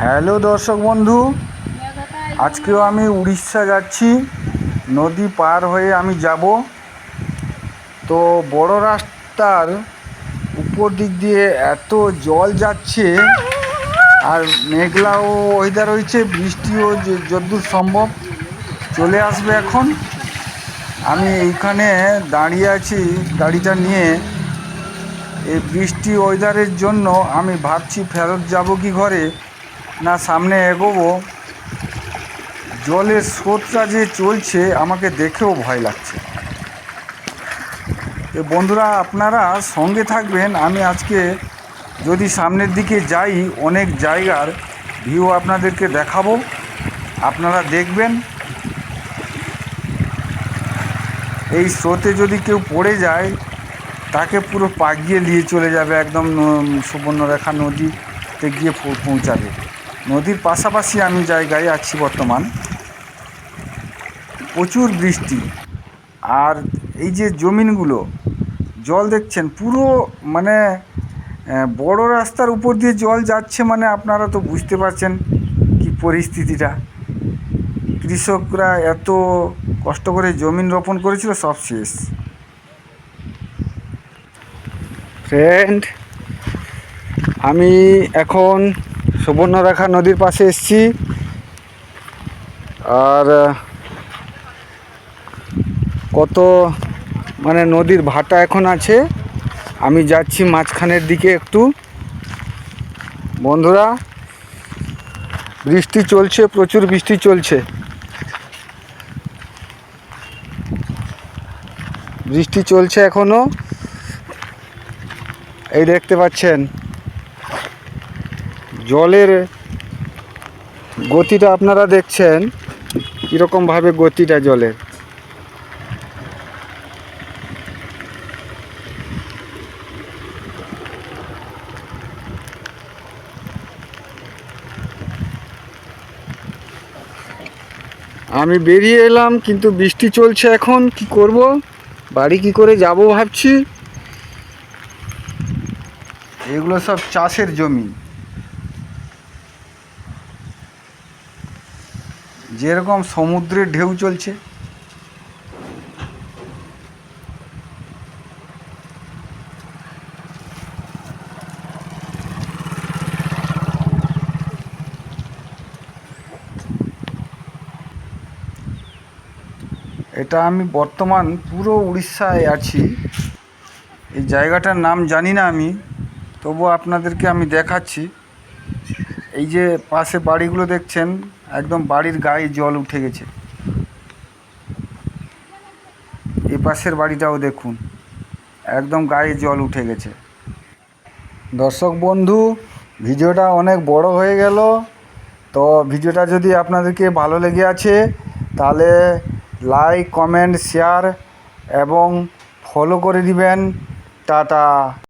Hello দর্শক বন্ধু, আজকেও আমি উড়িষ্যা যাচ্ছি। নদী পার হয়ে আমি যাব। তো বড় রাস্তার উপর দিক দিয়ে এত জল যাচ্ছে, আর মেঘলাও ওয়েদার হয়েছে, বৃষ্টিও যতদূর সম্ভব চলে আসবে এখন। আমি এইখানে দাঁড়িয়ে আছি গাড়িটা নিয়ে। এই বৃষ্টি ওয়েদারের জন্য আমি ভাবছি ফেরত যাব কি ঘরে, না সামনে এগোবো। জলের স্রোতটা যে চলছে আমাকে দেখেও ভয় লাগছে। তো বন্ধুরা, আপনারা সঙ্গে থাকবেন। আমি আজকে যদি সামনের দিকে যাই, অনেক জায়গার ভিউ আপনাদেরকে দেখাবো, আপনারা দেখবেন। এই স্রোতে যদি কেউ পড়ে যায়, তাকে পুরো পাগিয়ে নিয়ে চলে যাবে, একদম সুবর্ণরেখা নদীতে গিয়ে পৌঁছাবে। নদীর পাশাপাশি আমি জায়গায় আছি বর্তমান। প্রচুর বৃষ্টি, আর এই যে জমিনগুলো জল দেখছেন, পুরো মানে বড় রাস্তার উপর দিয়ে জল যাচ্ছে, মানে আপনারা তো বুঝতে পারছেন কি পরিস্থিতিটা। কৃষকরা এত কষ্ট করে জমিন রোপণ করেছিল, সব শেষ। ফ্রেন্ড, আমি এখন সুবর্ণরেখা নদীর পাশে এসেছি, আর কত মানে নদীর ভাটা এখন আছে। আমি যাচ্ছি মাঝখানের দিকে একটু। বন্ধুরা, বৃষ্টি চলছে, প্রচুর বৃষ্টি চলছে। বৃষ্টি চলছে এখনো, এই দেখতে পাচ্ছেন। জলের গতিটা আপনারা দেখছেন কীরকমভাবে গতিটা জলের। আমি বেরিয়ে এলাম, কিন্তু বৃষ্টি চলছে এখন। কি করব, বাড়ি কি করে যাব ভাবছি। এগুলো সব চাষের জমি। যেরকম সমুদ্রের ঢেউ চলছে, এটা আমি বর্তমান পুরো উড়িষ্যায় আছি। এই জায়গাটার নাম জানি না আমি, তবুও আপনাদেরকে আমি দেখাচ্ছি। এই যে পাশে বাড়িগুলো দেখছেন, একদম বাড়ির গায়ে জল উঠে গেছে। এই পাশের বাড়িটাও দেখুন, একদম গায়ে জল উঠে গেছে। দর্শক বন্ধু, ভিডিওটা অনেক বড় হয়ে গেল। তো ভিডিওটা যদি আপনাদেরকে ভালো লেগে আছে, তাহলে লাইক, কমেন্ট, শেয়ার এবং ফলো করে দিবেন। টাটা।